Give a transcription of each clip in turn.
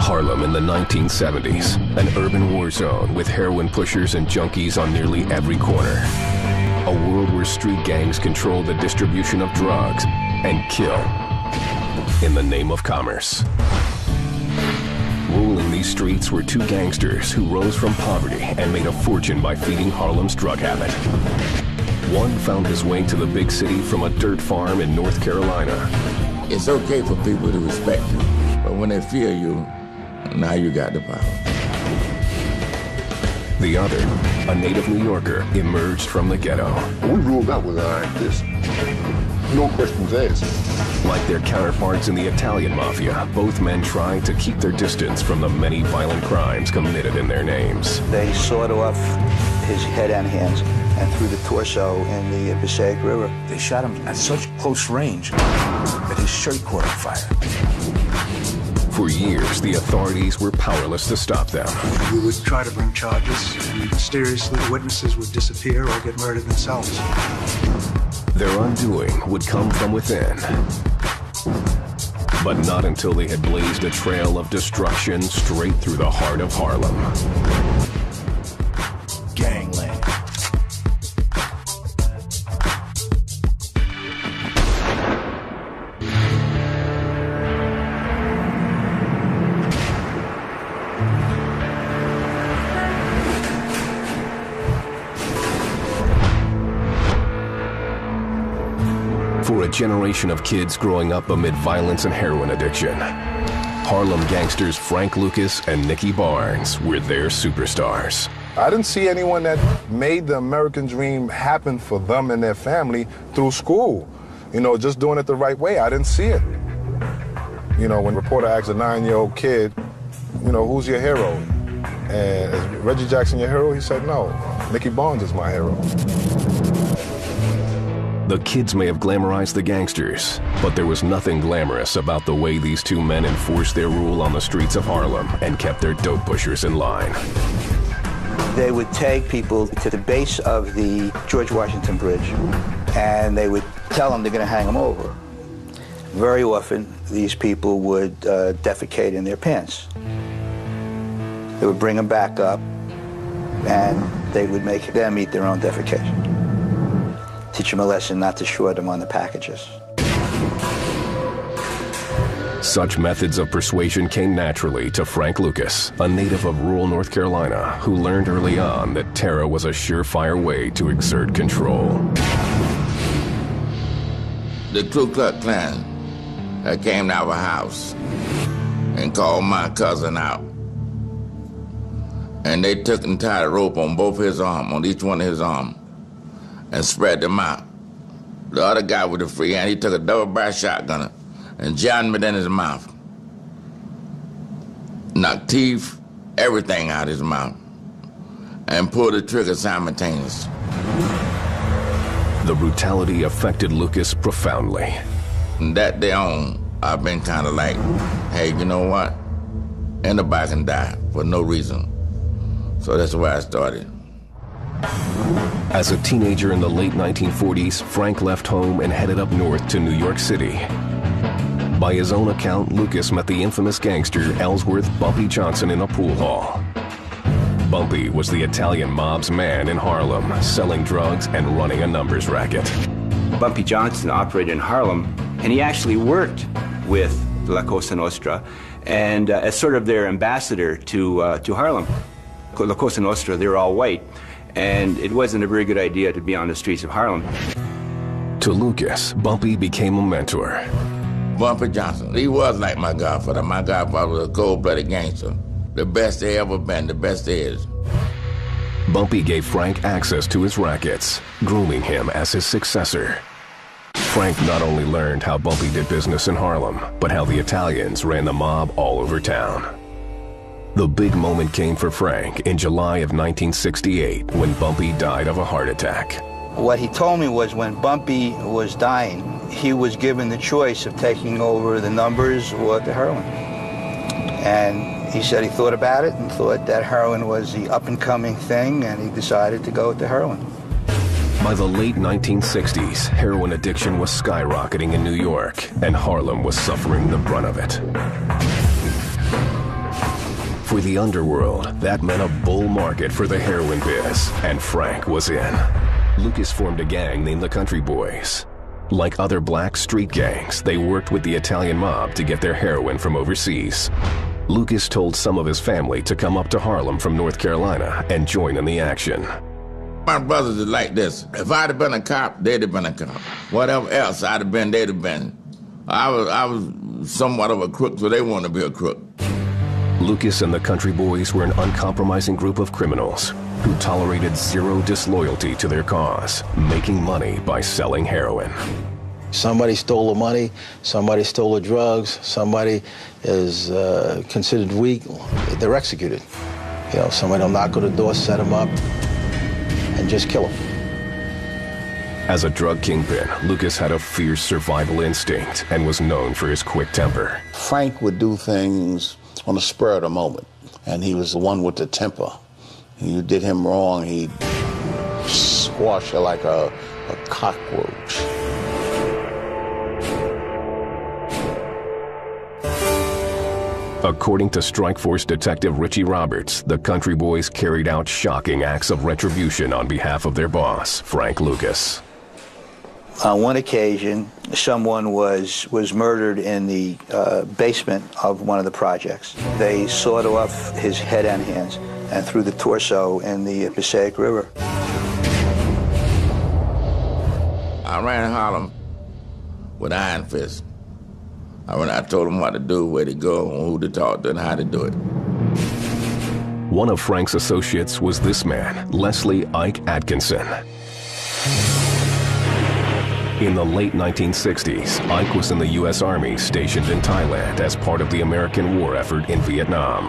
Harlem in the 1970s, an urban war zone with heroin pushers and junkies on nearly every corner. A world where street gangs control the distribution of drugs and kill in the name of commerce. Ruling these streets were two gangsters who rose from poverty and made a fortune by feeding Harlem's drug habit. One found his way to the big city from a dirt farm in North Carolina. It's okay for people to respect you, but when they fear you, now you got the power. The other, a native New Yorker, emerged from the ghetto. We ruled out with our this. No questions asked. Like their counterparts in the Italian mafia, both men tried to keep their distance from the many violent crimes committed in their names. They sawed off his head and hands and threw the torso in the Passaic River. They shot him at such close range that his shirt caught on fire. For years, the authorities were powerless to stop them. We would try to bring charges, and mysteriously the witnesses would disappear or get murdered themselves. Their undoing would come from within. But not until they had blazed a trail of destruction straight through the heart of Harlem. Gangland. For a generation of kids growing up amid violence and heroin addiction, Harlem gangsters Frank Lucas and Nicky Barnes were their superstars. I didn't see anyone that made the American dream happen for them and their family through school. You know, just doing it the right way. I didn't see it. You know, when a reporter asks a 9-year-old kid, you know, who's your hero? And is Reggie Jackson your hero? He said, no, Nicky Barnes is my hero. The kids may have glamorized the gangsters, but there was nothing glamorous about the way these two men enforced their rule on the streets of Harlem and kept their dope pushers in line. They would take people to the base of the George Washington Bridge, and they would tell them they're going to hang them over. Very often, these people would defecate in their pants. They would bring them back up, and they would make them eat their own defecation. Teach them a lesson not to short them on the packages. Such methods of persuasion came naturally to Frank Lucas, a native of rural North Carolina who learned early on that terror was a surefire way to exert control. The Ku Klux Klan had came to our house and called my cousin out. And they took and tied a rope on both his arms, on each one of his arms, and spread them out. The other guy with the free hand, he took a double-barrel shotgun and jammed it in his mouth. Knocked teeth, everything out of his mouth, and pulled the trigger simultaneously. The brutality affected Lucas profoundly. From that day on, I've been kind of like, hey, you know what? Anybody can die for no reason. So that's where I started. As a teenager in the late 1940s, Frank left home and headed up north to New York City. By his own account, Lucas met the infamous gangster Ellsworth Bumpy Johnson in a pool hall. Bumpy was the Italian mob's man in Harlem, selling drugs and running a numbers racket. Bumpy Johnson operated in Harlem, and he actually worked with La Cosa Nostra and as sort of their ambassador to Harlem. La Cosa Nostra, they were all white, and it wasn't a very good idea to be on the streets of Harlem. To Lucas, Bumpy became a mentor. Bumpy Johnson, he was like my godfather. My godfather was a cold-blooded gangster. The best they ever been, the best there is. Bumpy gave Frank access to his rackets, grooming him as his successor. Frank not only learned how Bumpy did business in Harlem, but how the Italians ran the mob all over town. The big moment came for Frank in July of 1968 when Bumpy died of a heart attack. What he told me was when Bumpy was dying, he was given the choice of taking over the numbers or the heroin. And he said he thought about it and thought that heroin was the up-and-coming thing, and he decided to go with the heroin. By the late 1960s, heroin addiction was skyrocketing in New York, and Harlem was suffering the brunt of it. For the underworld, that meant a bull market for the heroin biz, and Frank was in. Lucas formed a gang named the Country Boys. Like other black street gangs, they worked with the Italian mob to get their heroin from overseas. Lucas told some of his family to come up to Harlem from North Carolina and join in the action. My brothers are like this. If I'd have been a cop, they'd have been a cop. Whatever else I'd have been, they'd have been. I was somewhat of a crook, so they wanted to be a crook. Lucas and the Country Boys were an uncompromising group of criminals who tolerated zero disloyalty to their cause, making money by selling heroin. Somebody stole the money, somebody stole the drugs, somebody is considered weak, they're executed. You know, somebody will knock on the door, set them up, and just kill them. As a drug kingpin, Lucas had a fierce survival instinct and was known for his quick temper. Frank would do things on the spur of the moment, and he was the one with the temper. You did him wrong, he'd squash you like a cockroach. According to Strikeforce Detective Richie Roberts, the Country Boys carried out shocking acts of retribution on behalf of their boss, Frank Lucas. On one occasion, someone was murdered in the basement of one of the projects. They sawed off his head and hands and threw the torso in the Passaic River. I ran Harlem with iron fist. I told them what to do, where to go, who to talk to, and how to do it. One of Frank's associates was this man, Leslie Ike Atkinson. In the late 1960s, Ike was in the U.S. Army stationed in Thailand as part of the American war effort in Vietnam.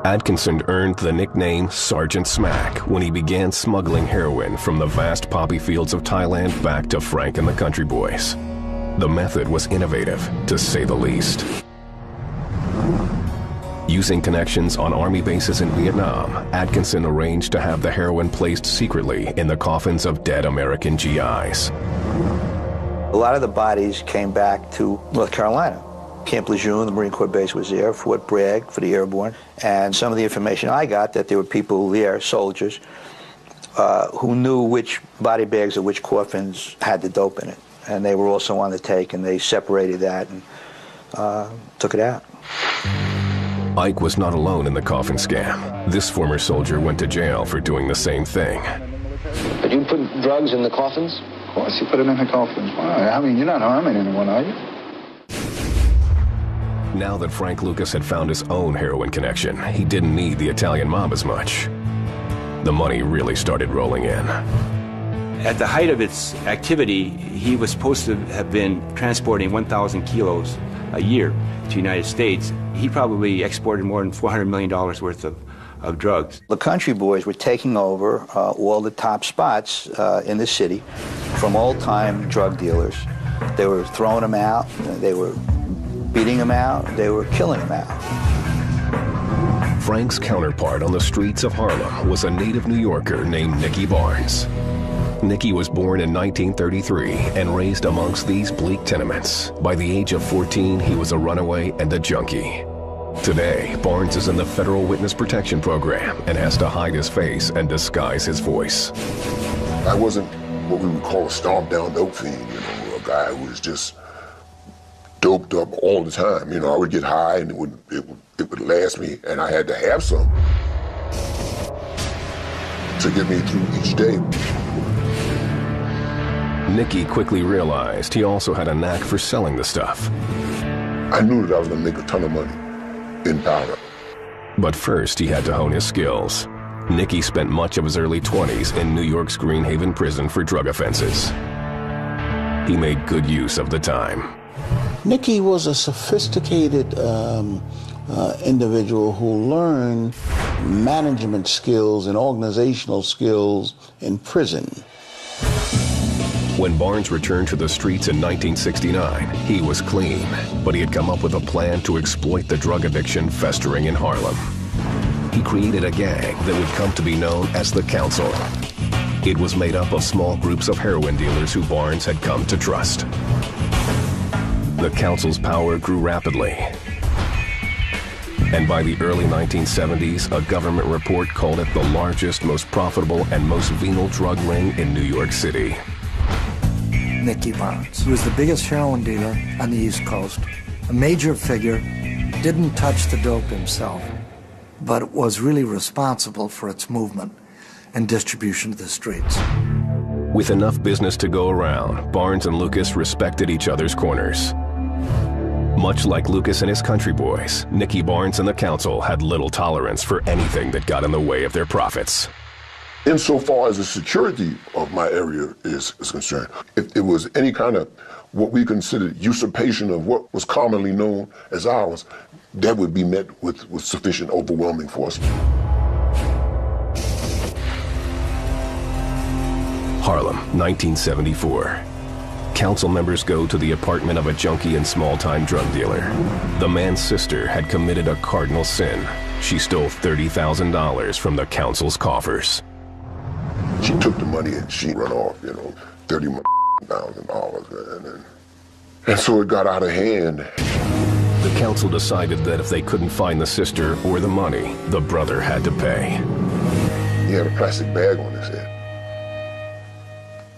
Atkinson earned the nickname Sergeant Smack when he began smuggling heroin from the vast poppy fields of Thailand back to Frank and the Country Boys. The method was innovative, to say the least. Using connections on Army bases in Vietnam, Atkinson arranged to have the heroin placed secretly in the coffins of dead American GIs. A lot of the bodies came back to North Carolina. Camp Lejeune, the Marine Corps base, was there, Fort Bragg for the airborne. And some of the information I got, that there were people there, soldiers, who knew which body bags or which coffins had the dope in it. And they were also on the take, and they separated that and took it out. Ike was not alone in the coffin scam. This former soldier went to jail for doing the same thing. Did you put drugs in the coffins? Of course, you put it in the coffins. Why? I mean, you're not harming anyone, are you? Now that Frank Lucas had found his own heroin connection, he didn't need the Italian mob as much. The money really started rolling in. At the height of its activity, he was supposed to have been transporting 1,000 kilos a year to the United States. He probably exported more than $400 million worth of drugs. The Country Boys were taking over all the top spots in the city from old-time drug dealers. They were throwing them out, they were beating them out, they were killing them out. Frank's counterpart on the streets of Harlem was a native New Yorker named Nicky Barnes. Nicky was born in 1933 and raised amongst these bleak tenements. By the age of 14, he was a runaway and a junkie. Today, Barnes is in the Federal Witness Protection Program and has to hide his face and disguise his voice. I wasn't what we would call a stomp-down dope fiend, you know, a guy who was just doped up all the time. You know, I would get high and it would last me, and I had to have some to get me through each day. Nicky quickly realized he also had a knack for selling the stuff. I knew that I was going to make a ton of money in powder. But first, he had to hone his skills. Nicky spent much of his early 20s in New York's Greenhaven prison for drug offenses. He made good use of the time. Nicky was a sophisticated individual who learned management skills and organizational skills in prison. When Barnes returned to the streets in 1969, he was clean, but he had come up with a plan to exploit the drug addiction festering in Harlem. He created a gang that would come to be known as the Council. It was made up of small groups of heroin dealers who Barnes had come to trust. The Council's power grew rapidly. And by the early 1970s, a government report called it the largest, most profitable, and most venal drug ring in New York City. Nicky Barnes. He was the biggest heroin dealer on the East Coast. A major figure, didn't touch the dope himself, but was really responsible for its movement and distribution to the streets. With enough business to go around, Barnes and Lucas respected each other's corners. Much like Lucas and his country boys, Nicky Barnes and the council had little tolerance for anything that got in the way of their profits. Insofar as the security of my area is concerned, if it was any kind of what we considered usurpation of what was commonly known as ours, that would be met with sufficient overwhelming force. Harlem, 1974. Council members go to the apartment of a junkie and small-time drug dealer. The man's sister had committed a cardinal sin. She stole $30,000 from the council's coffers. She took the money and she ran off, $30,000, and so it got out of hand. The council decided that if they couldn't find the sister or the money, the brother had to pay. He had a plastic bag on his head.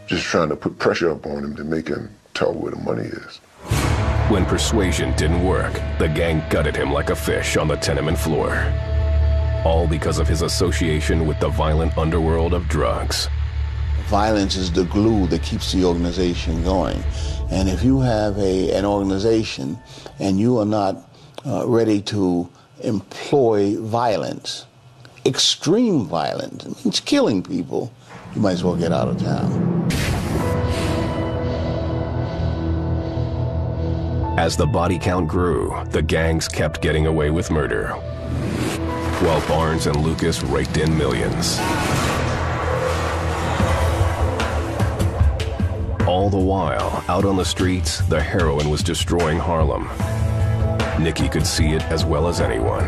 Just trying to put pressure up on him to make him tell where the money is. When persuasion didn't work, the gang gutted him like a fish on the tenement floor. All because of his association with the violent underworld of drugs. Violence is the glue that keeps the organization going. And if you have an organization and you are not ready to employ violence, extreme violence, it means killing people, you might as well get out of town. As the body count grew, the gangs kept getting away with murder, while Barnes and Lucas raked in millions. All the while, out on the streets, the heroin was destroying Harlem. Nicky could see it as well as anyone.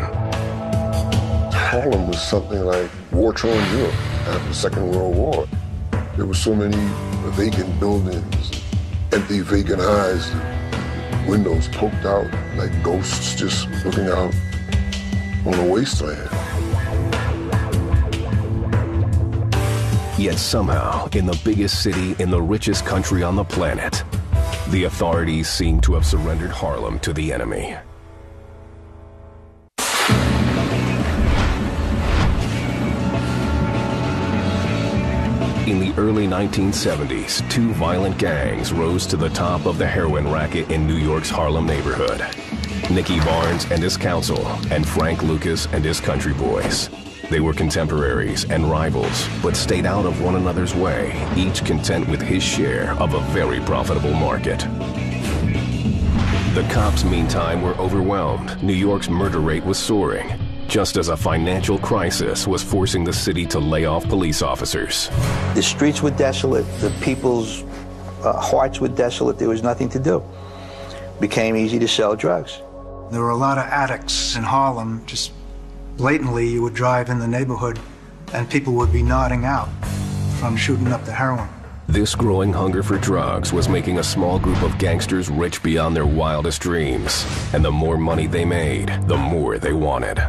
Harlem was something like war-torn Europe after the Second World War. There were so many vacant buildings, empty, vacant eyes, windows poked out like ghosts just looking out on a wasteland. Yet somehow, in the biggest city in the richest country on the planet, the authorities seem to have surrendered Harlem to the enemy. In the early 1970s, two violent gangs rose to the top of the heroin racket in New York's Harlem neighborhood. Nicky Barnes and his council, and Frank Lucas and his country boys. They were contemporaries and rivals, but stayed out of one another's way, each content with his share of a very profitable market. The cops, meantime, were overwhelmed. New York's murder rate was soaring, just as a financial crisis was forcing the city to lay off police officers. The streets were desolate. The people's hearts were desolate. There was nothing to do. Became easy to sell drugs. There were a lot of addicts in Harlem. Just blatantly, you would drive in the neighborhood and people would be nodding out from shooting up the heroin. This growing hunger for drugs was making a small group of gangsters rich beyond their wildest dreams. And the more money they made, the more they wanted.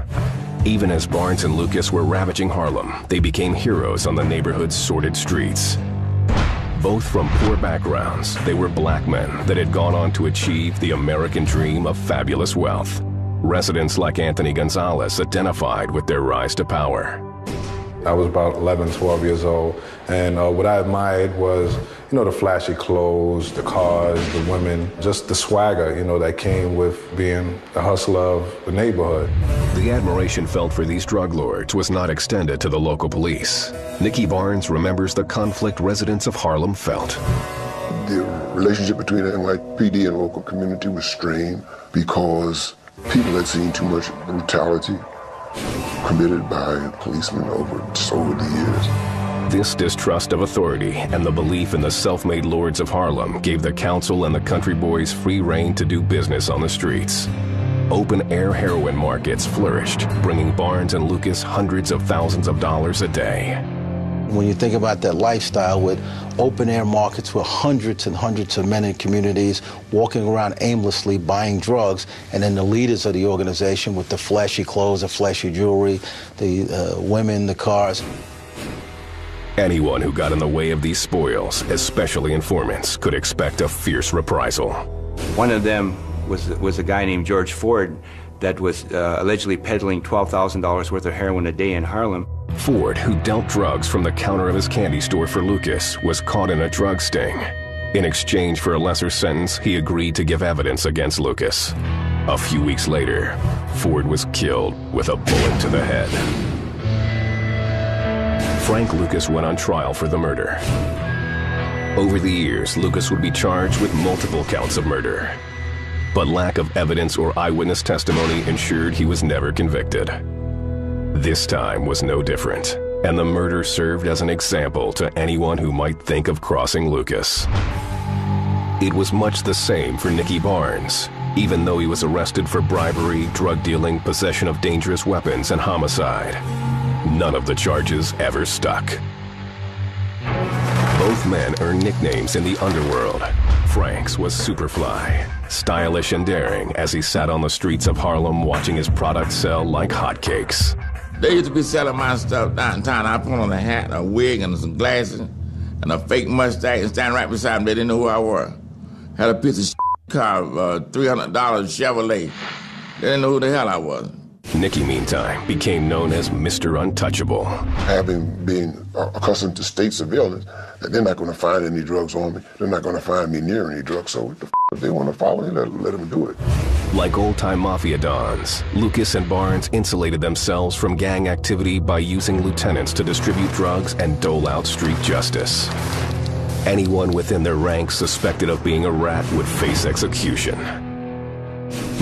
Even as Barnes and Lucas were ravaging Harlem, they became heroes on the neighborhood's sordid streets. Both from poor backgrounds, they were black men that had gone on to achieve the American dream of fabulous wealth. Residents like Anthony Gonzalez identified with their rise to power. I was about 11, 12 years old, and what I admired was, the flashy clothes, the cars, the women, just the swagger, that came with being the hustler of the neighborhood. The admiration felt for these drug lords was not extended to the local police. Nicky Barnes remembers the conflict residents of Harlem felt. The relationship between the NYPD and local community was strained because people had seen too much brutality committed by policemen over the years. This distrust of authority and the belief in the self-made lords of Harlem gave the council and the country boys free rein to do business on the streets. Open-air heroin markets flourished, bringing Barnes and Lucas hundreds of thousands of dollars a day. When you think about that lifestyle with open-air markets with hundreds and hundreds of men in communities walking around aimlessly buying drugs, and then the leaders of the organization with the flashy clothes, the flashy jewelry, the women, the cars. Anyone who got in the way of these spoils, especially informants, could expect a fierce reprisal. One of them was a guy named George Ford that was allegedly peddling $12,000 worth of heroin a day in Harlem. Ford, who dealt drugs from the counter of his candy store for Lucas, was caught in a drug sting. In exchange for a lesser sentence, he agreed to give evidence against Lucas. A few weeks later, Ford was killed with a bullet to the head. Frank Lucas went on trial for the murder. Over the years, Lucas would be charged with multiple counts of murder. But lack of evidence or eyewitness testimony ensured he was never convicted. This time was no different, and the murder served as an example to anyone who might think of crossing Lucas. It was much the same for Nicky Barnes, even though he was arrested for bribery, drug dealing, possession of dangerous weapons, and homicide. None of the charges ever stuck. Both men earned nicknames in the underworld. Frank's was Superfly, stylish and daring as he sat on the streets of Harlem watching his product sell like hotcakes. They used to be selling my stuff downtown. I put on a hat, a wig, and some glasses, and a fake mustache, and stand right beside them. They didn't know who I was. Had a piece of car, $300 Chevrolet. They didn't know who the hell I was. Nicky, meantime, became known as Mr. Untouchable. Having been accustomed to state surveillance, that they're not going to find any drugs on me. They're not going to find me near any drugs. So what the if they want to follow me, let them do it. Like old-time mafia dons, Lucas and Barnes insulated themselves from gang activity by using lieutenants to distribute drugs and dole out street justice. Anyone within their ranks suspected of being a rat would face execution.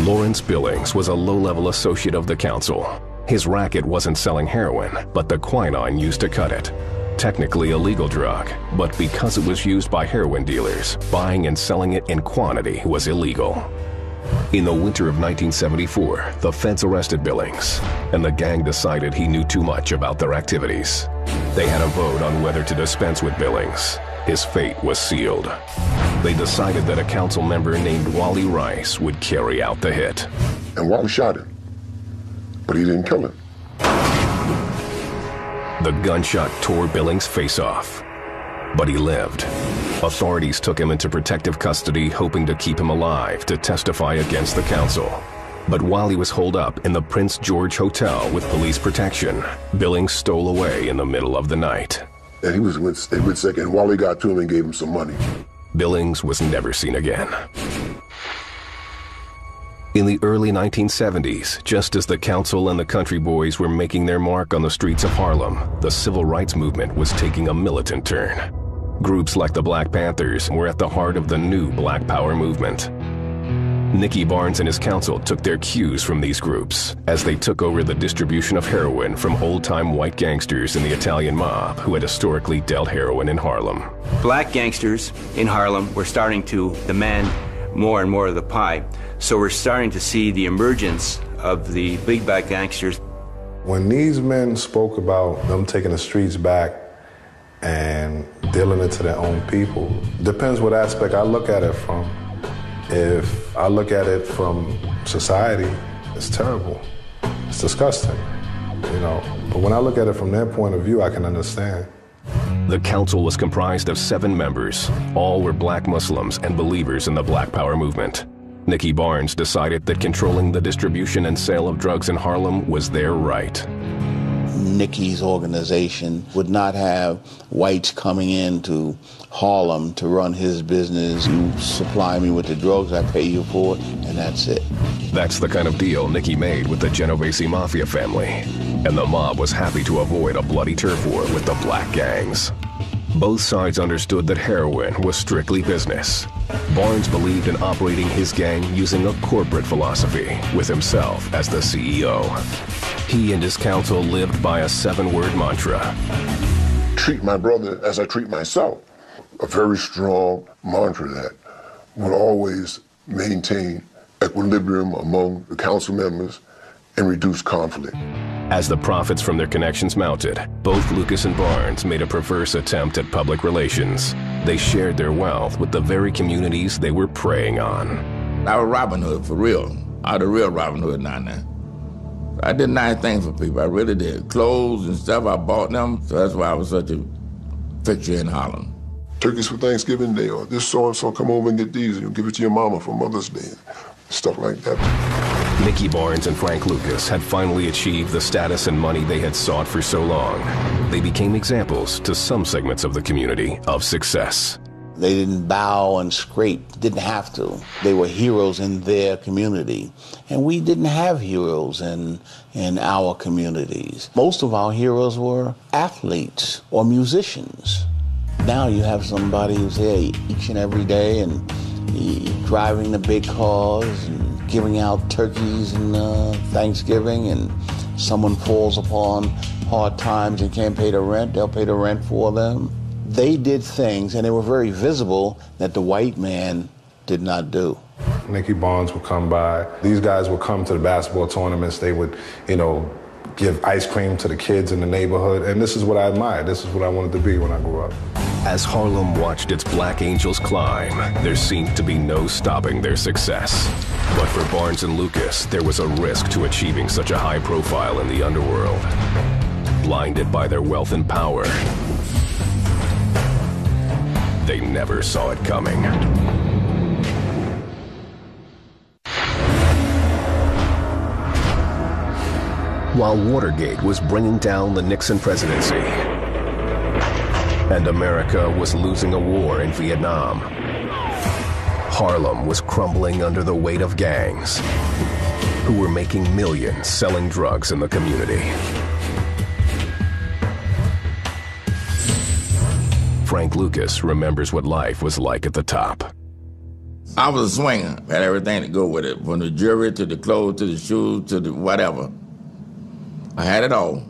Lawrence Billings was a low-level associate of the council. His racket wasn't selling heroin, but the quinine used to cut it. Technically a legal drug, but because it was used by heroin dealers, buying and selling it in quantity was illegal. In the winter of 1974, the feds arrested Billings, and the gang decided he knew too much about their activities. They had a vote on whether to dispense with Billings. His fate was sealed. They decided that a council member named Wally Rice would carry out the hit. And Wally shot him, but he didn't kill him. The gunshot tore Billings' face off, but he lived. Authorities took him into protective custody, hoping to keep him alive to testify against the council. But while he was holed up in the Prince George Hotel with police protection, Billings stole away in the middle of the night. And he was sick, and Wally got to him and gave him some money. Billings was never seen again. In the early 1970s, just as the council and the country boys were making their mark on the streets of Harlem, the civil rights movement was taking a militant turn. Groups like the Black Panthers were at the heart of the new Black Power movement. Nicky Barnes and his council took their cues from these groups as they took over the distribution of heroin from old-time white gangsters in the Italian mob who had historically dealt heroin in Harlem. Black gangsters in Harlem were starting to demand more and more of the pie. So we're starting to see the emergence of the big bad gangsters. When these men spoke about them taking the streets back and dealing it to their own people, depends what aspect I look at it from. If I look at it from society, it's terrible. It's disgusting, you know. But when I look at it from their point of view, I can understand. The council was comprised of 7 members. All were black Muslims and believers in the Black Power movement. Nicky Barnes decided that controlling the distribution and sale of drugs in Harlem was their right. Nicky's organization would not have whites coming into Harlem to run his business. You supply me with the drugs, I pay you for it, and that's it. That's the kind of deal Nicky made with the Genovese Mafia family, and the mob was happy to avoid a bloody turf war with the black gangs. Both sides understood that heroin was strictly business. Barnes believed in operating his gang using a corporate philosophy, with himself as the CEO. He and his council lived by a 7-word mantra. Treat my brother as I treat myself. A very strong mantra that would always maintain equilibrium among the council members and reduce conflict. As the profits from their connections mounted, both Lucas and Barnes made a perverse attempt at public relations. They shared their wealth with the very communities they were preying on. I was Robin Hood, for real. I was the real Robin Hood down there. I did nice things for people, I really did. Clothes and stuff, I bought them, so that's why I was such a fixture in Harlem. Turkeys for Thanksgiving Day, or this so-and-so, come over and get these, and give it to your mama for Mother's Day, stuff like that. Nicky Barnes and Frank Lucas had finally achieved the status and money they had sought for so long. They became examples to some segments of the community of success. They didn't bow and scrape, didn't have to. They were heroes in their community. And we didn't have heroes in our communities. Most of our heroes were athletes or musicians. Now you have somebody who's here each and every day and driving the big cars and giving out turkeys and Thanksgiving, and someone falls upon hard times and can't pay the rent, they'll pay the rent for them. They did things, and they were very visible, that the white man did not do. Nicky Barnes would come by. These guys would come to the basketball tournaments. They would, give ice cream to the kids in the neighborhood. And this is what I admired. This is what I wanted to be when I grew up. As Harlem watched its Black Angels climb, there seemed to be no stopping their success. But for Barnes and Lucas, there was a risk to achieving such a high profile in the underworld. Blinded by their wealth and power, they never saw it coming. While Watergate was bringing down the Nixon presidency, and America was losing a war in Vietnam, Harlem was crumbling under the weight of gangs who were making millions selling drugs in the community. Frank Lucas remembers what life was like at the top. I was a swinger, had everything to go with it, from the jewelry to the clothes to the shoes to the whatever. I had it all.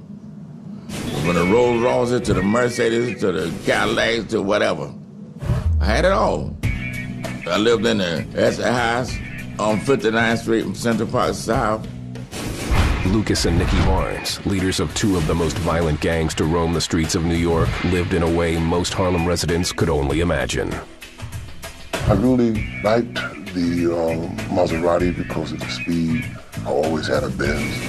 From the Rolls Royces to the Mercedes to the Cadillacs to whatever. I had it all. I lived in the Essex House on 59th Street in Central Park South. Lucas and Nicky Barnes, leaders of two of the most violent gangs to roam the streets of New York, lived in a way most Harlem residents could only imagine. I really liked the Maserati because of the speed. I always had a Benz.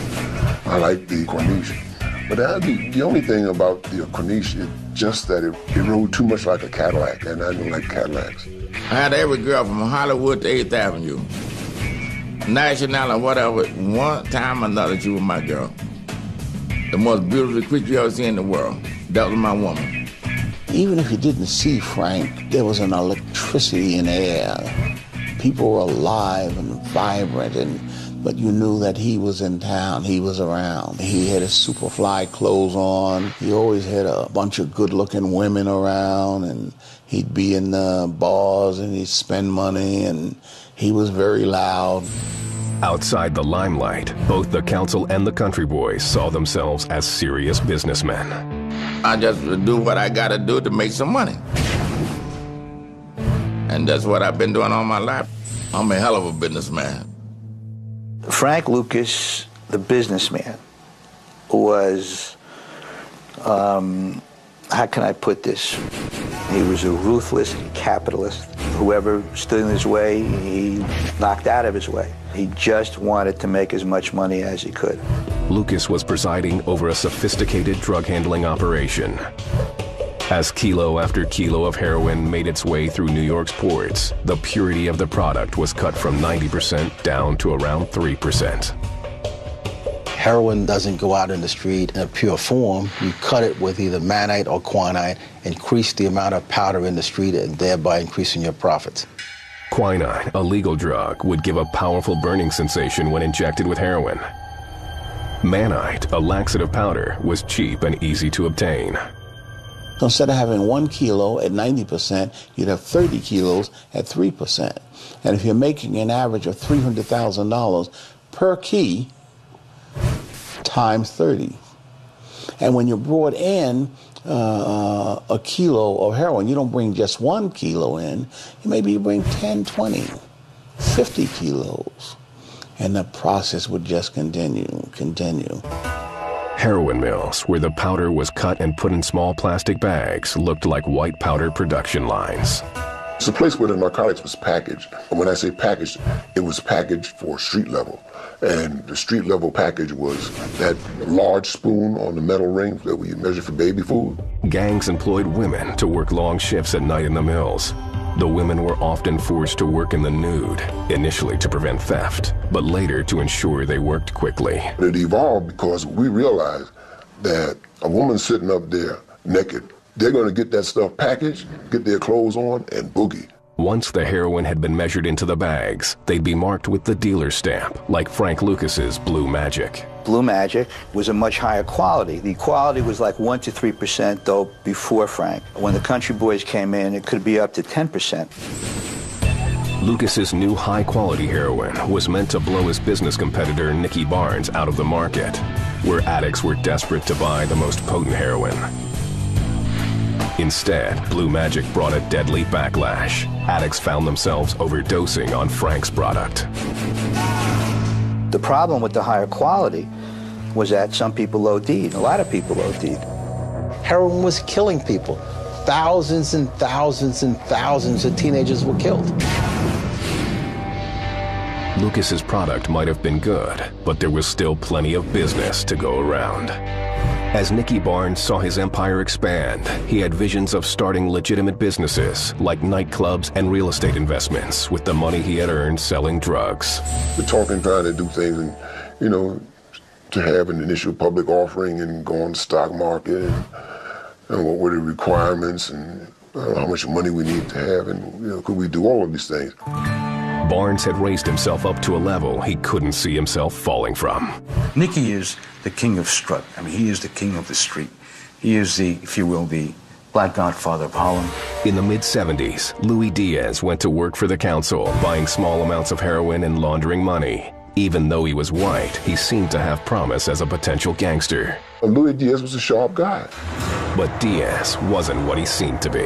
I liked the Corniche. But the only thing about the Corniche is just that it rode too much like a Cadillac, and I don't like Cadillacs. I had every girl from Hollywood to 8th Avenue, National or whatever, one time or another, she was my girl. The most beautiful creature you ever seen in the world. That was my woman. Even if you didn't see Frank, there was an electricity in the air. People were alive and vibrant, but you knew that he was in town, he was around. He had his Superfly clothes on. He always had a bunch of good-looking women around, and he'd be in the bars and he'd spend money, and he was very loud. Outside the limelight, both the council and the country boys saw themselves as serious businessmen. I just do what I gotta do to make some money. And that's what I've been doing all my life. I'm a hell of a businessman. Frank Lucas, the businessman, was, how can I put this? He was a ruthless capitalist. Whoever stood in his way, he knocked out of his way. He just wanted to make as much money as he could. Lucas was presiding over a sophisticated drug handling operation. As kilo after kilo of heroin made its way through New York's ports, the purity of the product was cut from 90% down to around 3%. Heroin doesn't go out in the street in a pure form. You cut it with either mannite or quinine, increase the amount of powder in the street, and thereby increasing your profits. Quinine, a legal drug, would give a powerful burning sensation when injected with heroin. Mannite, a laxative powder, was cheap and easy to obtain. So instead of having 1 kilo at 90%, you'd have 30 kilos at 3%. And if you're making an average of $300,000 per key, times 30. And when you brought in a kilo of heroin, you don't bring just 1 kilo in, maybe you bring 10, 20, 50 kilos. And the process would just continue. Heroin mills, where the powder was cut and put in small plastic bags, looked like white powder production lines. It's a place where the narcotics was packaged. And when I say packaged, it was packaged for street level. And the street level package was that large spoon on the metal ring that we measure for baby food. Gangs employed women to work long shifts at night in the mills. The women were often forced to work in the nude, initially to prevent theft, but later to ensure they worked quickly. It evolved because we realized that a woman sitting up there naked, they're going to get that stuff packaged, get their clothes on, and boogie. Once the heroin had been measured into the bags, they'd be marked with the dealer stamp, like Frank Lucas's Blue Magic. Blue Magic was a much higher quality. The quality was like 1 to 3% dope before Frank. When the Country Boys came in, it could be up to 10%. Lucas's new high-quality heroin was meant to blow his business competitor Nicky Barnes out of the market, where addicts were desperate to buy the most potent heroin. Instead, Blue Magic brought a deadly backlash. Addicts found themselves overdosing on Frank's product. The problem with the higher quality was that some people OD'd. A lot of people OD'd. Heroin was killing people. Thousands and thousands and thousands of teenagers were killed. Lucas's product might have been good, but there was still plenty of business to go around. As Nicky Barnes saw his empire expand, he had visions of starting legitimate businesses like nightclubs and real estate investments with the money he had earned selling drugs. We're talking, trying to do things, and, you know, to have an initial public offering and go on the stock market and what were the requirements and how much money we need to have, and, you know, could we do all of these things? Barnes had raised himself up to a level he couldn't see himself falling from. Nicky is the king of strut. I mean, he is the king of the street. He is the, if you will, the black godfather of Harlem. In the mid-'70s, Louis Diaz went to work for the council, buying small amounts of heroin and laundering money. Even though he was white, he seemed to have promise as a potential gangster. Louis Diaz was a sharp guy. But Diaz wasn't what he seemed to be.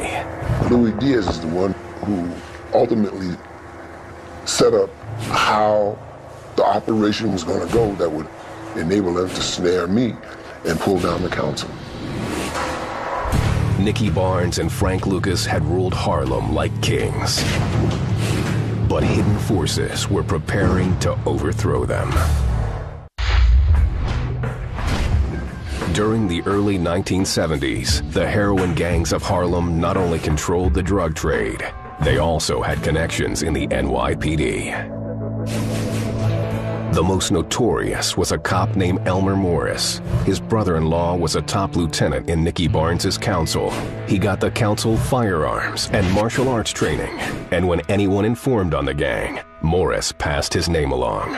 Louis Diaz is the one who ultimately set up how the operation was going to go that would enable them to snare me and pull down the council. Nicky Barnes and Frank Lucas had ruled Harlem like kings. But hidden forces were preparing to overthrow them. During the early 1970s, the heroin gangs of Harlem not only controlled the drug trade, they also had connections in the NYPD. The most notorious was a cop named Elmer Morris. His brother-in-law was a top lieutenant in Nicky Barnes's council. He got the council firearms and martial arts training, and when anyone informed on the gang, Morris passed his name along.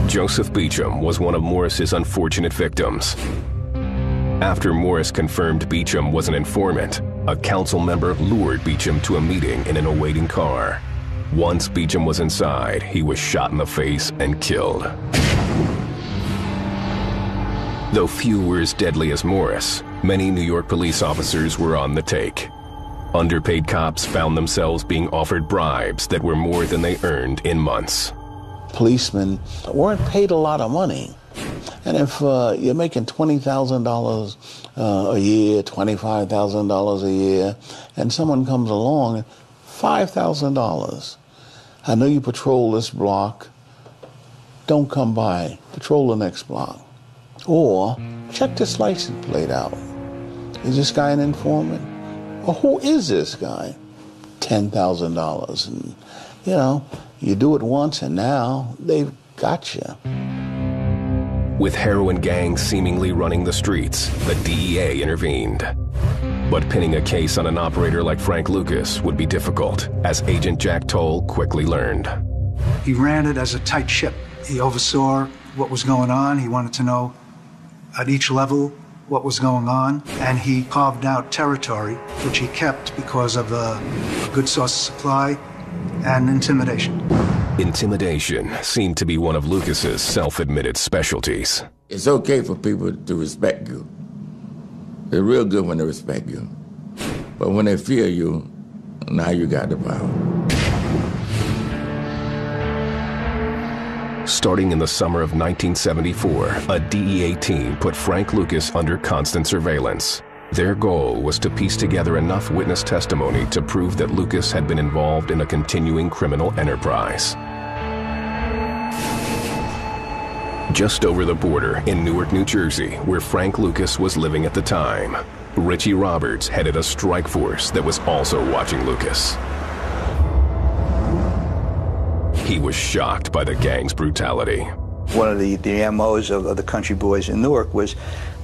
Joseph Beecham was one of Morris's unfortunate victims. After Morris confirmed Beecham was an informant, a council member lured Beecham to a meeting in an awaiting car. Once Beecham was inside, he was shot in the face and killed. Though few were as deadly as Morris, many New York police officers were on the take. Underpaid cops found themselves being offered bribes that were more than they earned in months. Policemen weren't paid a lot of money. And if you're making $20,000 a year, $25,000 a year, and someone comes along, $5,000. I know you patrol this block. Don't come by. Patrol the next block. Or check this license plate out. Is this guy an informant? Or who is this guy? $10,000. And, you know, you do it once and now they've got you. With heroin gangs seemingly running the streets, the DEA intervened. But pinning a case on an operator like Frank Lucas would be difficult, as Agent Jack Toll quickly learned. He ran it as a tight ship. He oversaw what was going on. He wanted to know at each level what was going on, and he carved out territory, which he kept because of a good source of supply and intimidation. Intimidation seemed to be one of Lucas's self-admitted specialties. It's okay for people to respect you. They're real good when they respect you. But when they fear you, now you got the power. Starting in the summer of 1974, a DEA team put Frank Lucas under constant surveillance. Their goal was to piece together enough witness testimony to prove that Lucas had been involved in a continuing criminal enterprise. Just over the border in Newark, New Jersey, where Frank Lucas was living at the time, Richie Roberts headed a strike force that was also watching Lucas. He was shocked by the gang's brutality. One of the MOs of the country boys in Newark was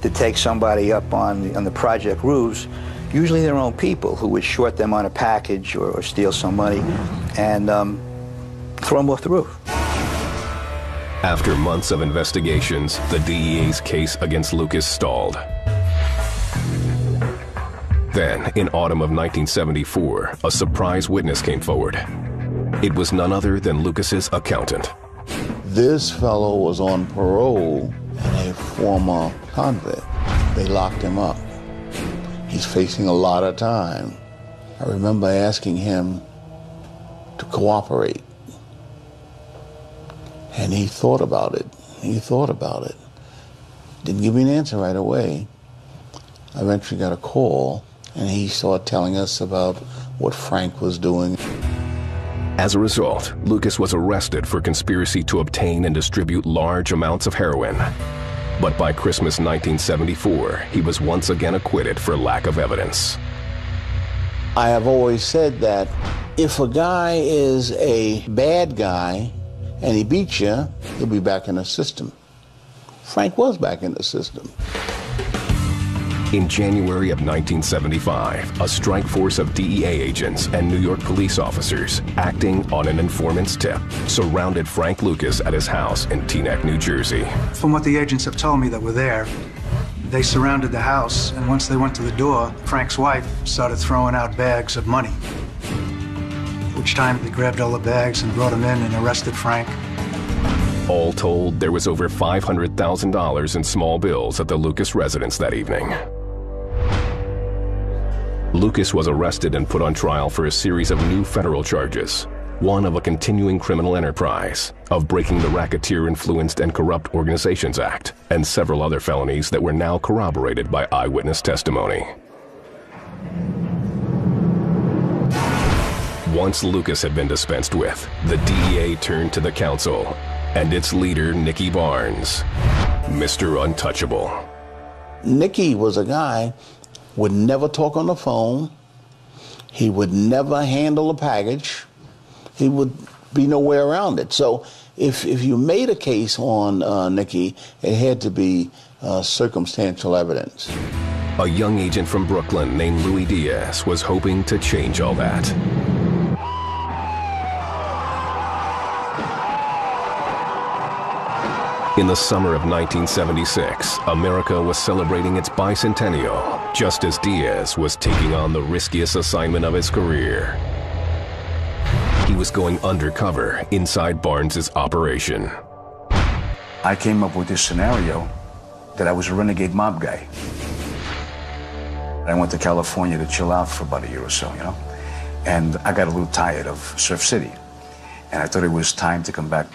to take somebody up on the project roofs, usually their own people, who would short them on a package or steal some money, and throw them off the roof. After months of investigations, the DEA's case against Lucas stalled. Then, in autumn of 1974, a surprise witness came forward. It was none other than Lucas's accountant. This fellow was on parole and a former convict. They locked him up. He's facing a lot of time. I remember asking him to cooperate. And he thought about it. Didn't give me an answer right away. I eventually got a call, and he started telling us about what Frank was doing. As a result, Lucas was arrested for conspiracy to obtain and distribute large amounts of heroin. But by Christmas 1974, he was once again acquitted for lack of evidence. I have always said that if a guy is a bad guy and he beats you, he'll be back in the system. Frank was back in the system. In January of 1975, a strike force of DEA agents and New York police officers, acting on an informant's tip, surrounded Frank Lucas at his house in Teaneck, New Jersey. From what the agents have told me that were there, they surrounded the house, and once they went to the door, Frank's wife started throwing out bags of money. Which time they grabbed all the bags and brought them in and arrested Frank. All told, there was over $500,000 in small bills at the Lucas residence that evening. Lucas was arrested and put on trial for a series of new federal charges. One of a continuing criminal enterprise, of breaking the Racketeer-Influenced and Corrupt Organizations Act, and several other felonies that were now corroborated by eyewitness testimony. Once Lucas had been dispensed with, the DEA turned to the council and its leader, Nicky Barnes, Mr. Untouchable. Nicky was a guy would never talk on the phone. He would never handle a package. He would be nowhere around it. So if you made a case on Nicky, it had to be circumstantial evidence. A young agent from Brooklyn named Louis Diaz was hoping to change all that. In the summer of 1976, America was celebrating its bicentennial, just as Diaz was taking on the riskiest assignment of his career. He was going undercover inside Barnes's operation. I came up with this scenario that I was a renegade mob guy. I went to California to chill out for about a year or so, you know? And I got a little tired of Surf City. And I thought it was time to come back.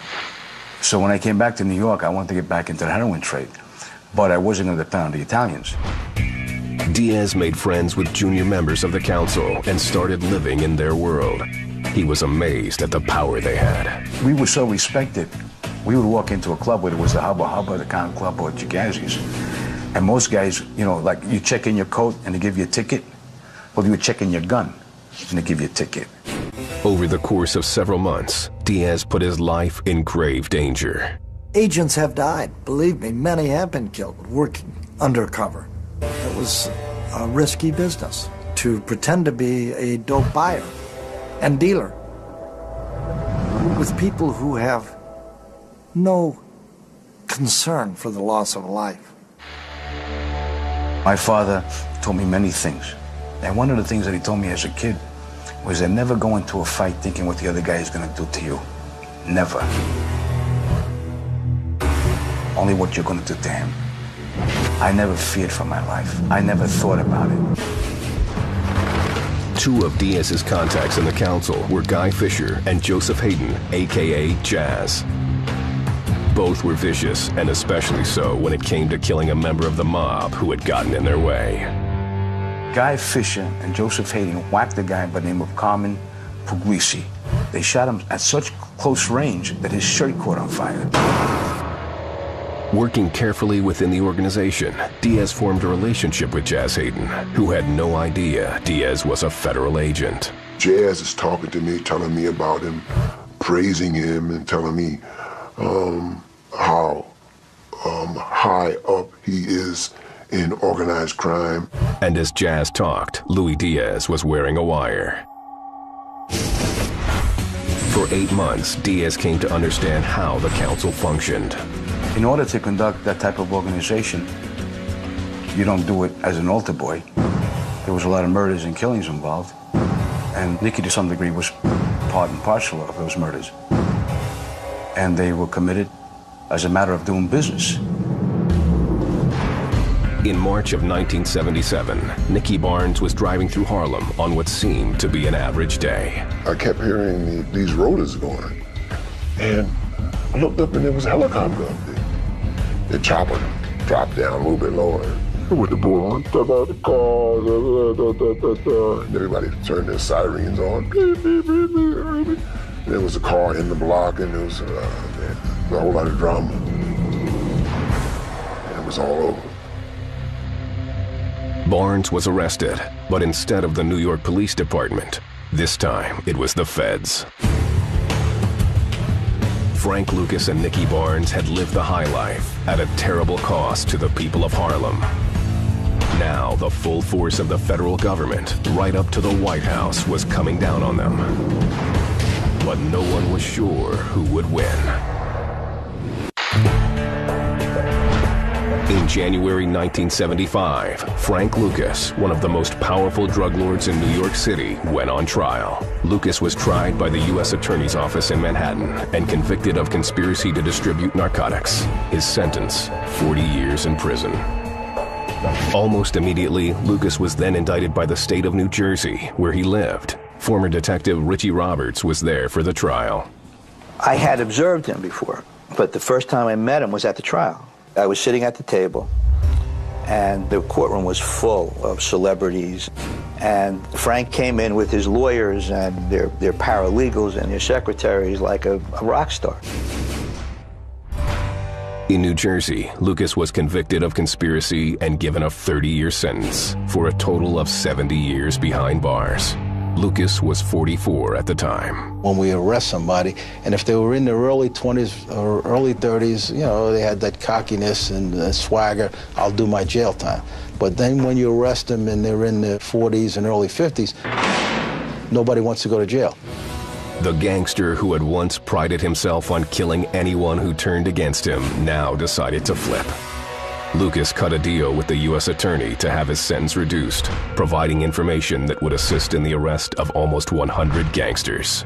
So when I came back to New York, I wanted to get back into the heroin trade, but I wasn't going to depend on the Italians. Diaz made friends with junior members of the council and started living in their world. He was amazed at the power they had. We were so respected. We would walk into a club, whether it was the Hubba Hubba, the Con Club, or Chigazzi's, and most guys, you know, like you check in your coat and they give you a ticket, well, you would check in your gun and they give you a ticket. Over the course of several months, Diaz put his life in grave danger. Agents have died. Believe me, many have been killed working undercover. It was a risky business to pretend to be a dope buyer and dealer with people who have no concern for the loss of life. My father told me many things. And one of the things that he told me as a kid was that never go into a fight thinking what the other guy is going to do to you. Never. Only what you're going to do to him. I never feared for my life. I never thought about it. Two of Diaz's contacts in the council were Guy Fisher and Joseph Hayden, a.k.a. Jazz. Both were vicious, and especially so when it came to killing a member of the mob who had gotten in their way. Guy Fisher and Joseph Hayden whacked a guy by the name of Carmen Puglisi. They shot him at such close range that his shirt caught on fire. Working carefully within the organization, Diaz formed a relationship with Jazz Hayden, who had no idea Diaz was a federal agent. Jazz is talking to me, telling me about him, praising him, and telling me how high up he is in organized crime. And as Jazz talked, Louis Diaz was wearing a wire. For 8 months, Diaz came to understand how the council functioned. In order to conduct that type of organization, you don't do it as an altar boy. There was a lot of murders and killings involved, and Nicky, to some degree, was part and parcel of those murders. And they were committed as a matter of doing business. In March of 1977, Nicky Barnes was driving through Harlem on what seemed to be an average day. I kept hearing these rotors going, and I looked up and there was a helicopter up there. The chopper dropped down a little bit lower. With the bull on, step out the car, and everybody turned their sirens on. Beep, beep, beep, beep, beep. There was a car in the block, and there was a whole lot of drama. And it was all over. Barnes was arrested, but instead of the New York Police Department, this time it was the feds. Frank Lucas and Nicky Barnes had lived the high life at a terrible cost to the people of Harlem. Now, the full force of the federal government, right up to the White House, was coming down on them. But no one was sure who would win. In January 1975, Frank Lucas, one of the most powerful drug lords in New York City, went on trial. Lucas was tried by the U.S. Attorney's Office in Manhattan and convicted of conspiracy to distribute narcotics. His sentence, 40 years in prison. Almost immediately, Lucas was then indicted by the state of New Jersey, where he lived. Former detective Richie Roberts was there for the trial. I had observed him before, but the first time I met him was at the trial. I was sitting at the table, and the courtroom was full of celebrities. And Frank came in with his lawyers and their paralegals and their secretaries like a rock star. In New Jersey, Lucas was convicted of conspiracy and given a 30-year sentence for a total of 70 years behind bars. Lucas was 44 at the time. When we arrest somebody, and if they were in their early 20s or early 30s, you know, they had that cockiness and swagger, I'll do my jail time. But then when you arrest them and they're in their 40s and early 50s, nobody wants to go to jail. The gangster who had once prided himself on killing anyone who turned against him now decided to flip. Lucas cut a deal with the U.S. Attorney to have his sentence reduced, providing information that would assist in the arrest of almost 100 gangsters.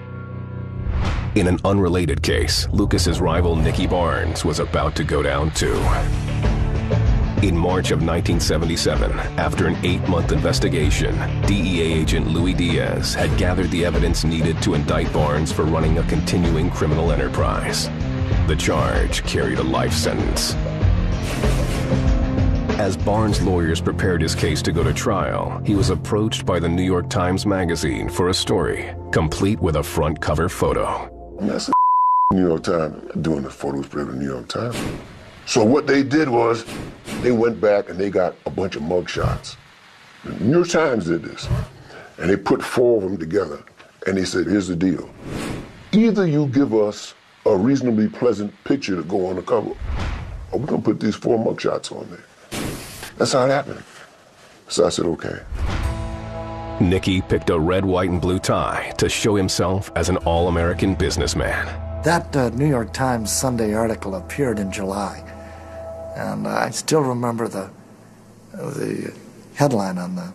In an unrelated case, Lucas's rival Nicky Barnes was about to go down too. In March of 1977, after an 8-month investigation, DEA agent Louis Diaz had gathered the evidence needed to indict Barnes for running a continuing criminal enterprise. The charge carried a life sentence. As Barnes' lawyers prepared his case to go to trial, he was approached by the New York Times Magazine for a story, complete with a front cover photo. That's New York Times doing the photos for the New York Times. So what they did was they went back and they got a bunch of mugshots. The New York Times did this. And they put 4 of them together and they said, here's the deal. Either you give us a reasonably pleasant picture to go on the cover, or we're gonna put these 4 mugshots on there. That's how it happened. So I said, okay. Nicky picked a red, white, and blue tie to show himself as an all-American businessman. That New York Times Sunday article appeared in July, and I still remember the headline on the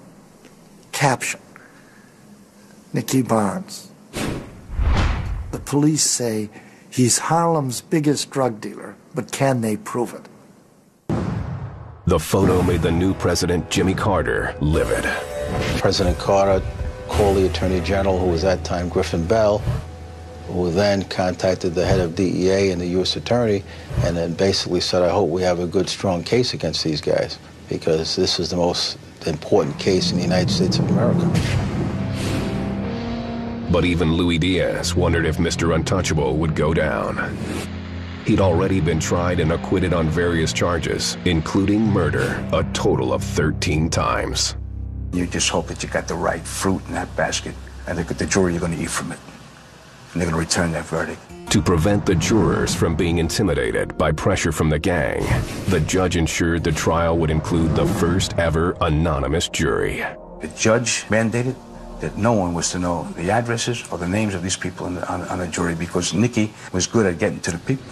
caption, Nicky Barnes. The police say he's Harlem's biggest drug dealer, but can they prove it? The photo made the new president, Jimmy Carter, livid. President Carter called the Attorney General, who was at that time Griffin Bell, who then contacted the head of DEA and the U.S. Attorney, and then basically said, I hope we have a good, strong case against these guys, because this is the most important case in the United States of America. But even Louis Diaz wondered if Mr. Untouchable would go down. He'd already been tried and acquitted on various charges, including murder, a total of 13 times. You just hope that you got the right fruit in that basket, and look at the jury you're going to eat from it. And they're going to return that verdict. To prevent the jurors from being intimidated by pressure from the gang, the judge ensured the trial would include the first ever anonymous jury. The judge mandated that no one was to know the addresses or the names of these people on the jury, because Nicky was good at getting to the people.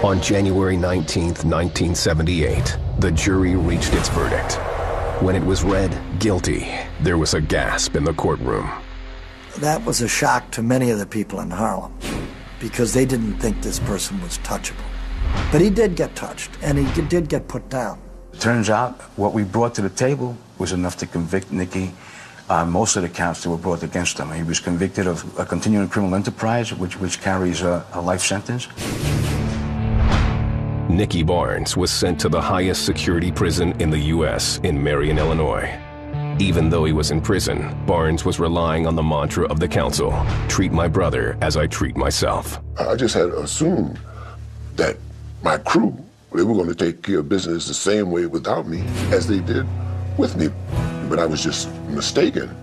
On January 19th, 1978, the jury reached its verdict. When it was read guilty, there was a gasp in the courtroom. That was a shock to many of the people in Harlem, because they didn't think this person was touchable. But he did get touched, and he did get put down. It turns out what we brought to the table was enough to convict Nicky on most of the counts that were brought against him. He was convicted of a continuing criminal enterprise, which carries a life sentence. Nicky Barnes was sent to the highest security prison in the U.S. in Marion, Illinois. Even though he was in prison, Barnes was relying on the mantra of the council, treat my brother as I treat myself. I just had assumed that my crew, they were going to take care of business the same way without me as they did with me. But I was just mistaken.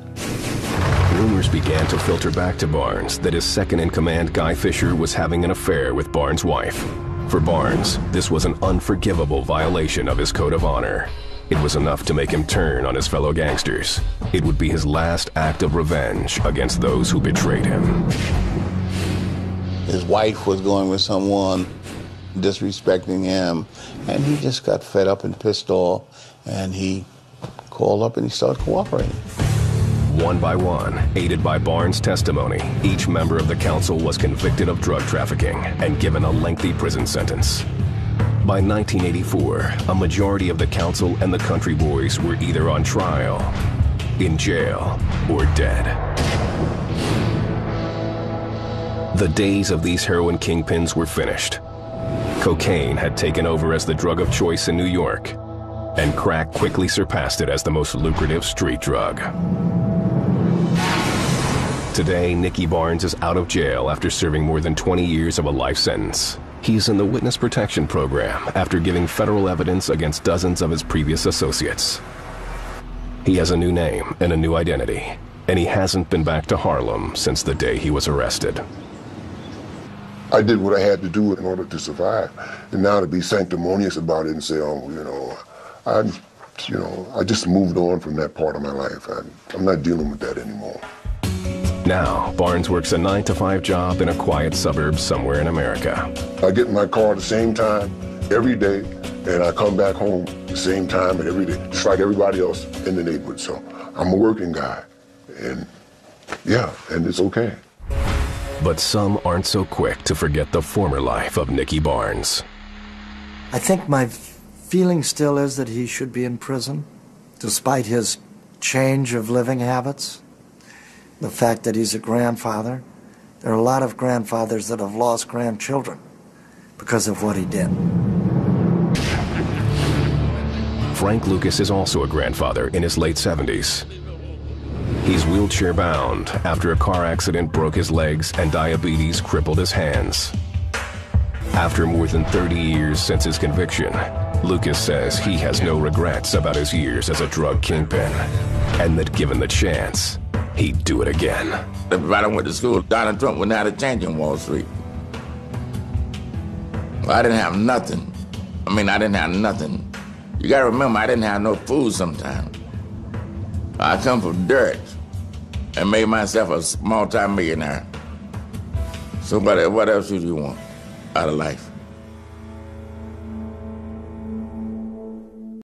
Rumors began to filter back to Barnes that his second-in-command, Guy Fisher, was having an affair with Barnes' wife. For Barnes, this was an unforgivable violation of his code of honor. It was enough to make him turn on his fellow gangsters. It would be his last act of revenge against those who betrayed him. His wife was going with someone, disrespecting him, and he just got fed up and pissed off, and he called up and he started cooperating. One by one, aided by Barnes' testimony, each member of the council was convicted of drug trafficking and given a lengthy prison sentence. By 1984, a majority of the council and the country boys were either on trial, in jail, or dead. The days of these heroin kingpins were finished. Cocaine had taken over as the drug of choice in New York, and crack quickly surpassed it as the most lucrative street drug. Today, Nicky Barnes is out of jail after serving more than 20 years of a life sentence. He's in the Witness Protection Program after giving federal evidence against dozens of his previous associates. He has a new name and a new identity, and he hasn't been back to Harlem since the day he was arrested. I did what I had to do in order to survive. And now to be sanctimonious about it and say, I just moved on from that part of my life. I'm not dealing with that anymore. Now, Barnes works a 9-to-5 job in a quiet suburb somewhere in America. I get in my car at the same time every day, and I come back home the same time and every day, just like everybody else in the neighborhood. So I'm a working guy, and and it's okay. But some aren't so quick to forget the former life of Nicky Barnes. I think my feeling still is that he should be in prison, despite his change of living habits. The fact that he's a grandfather. There are a lot of grandfathers that have lost grandchildren because of what he did. Frank Lucas is also a grandfather in his late 70s. He's wheelchair-bound after a car accident broke his legs and diabetes crippled his hands. After more than 30 years since his conviction, Lucas says he has no regrets about his years as a drug kingpin, and that given the chance, he'd do it again. If I went to school, Donald Trump wouldn't have a change in Wall Street. I didn't have nothing. I didn't have nothing. You gotta remember, I didn't have no food sometimes. I come from dirt and made myself a multi-millionaire. So what else would you want out of life?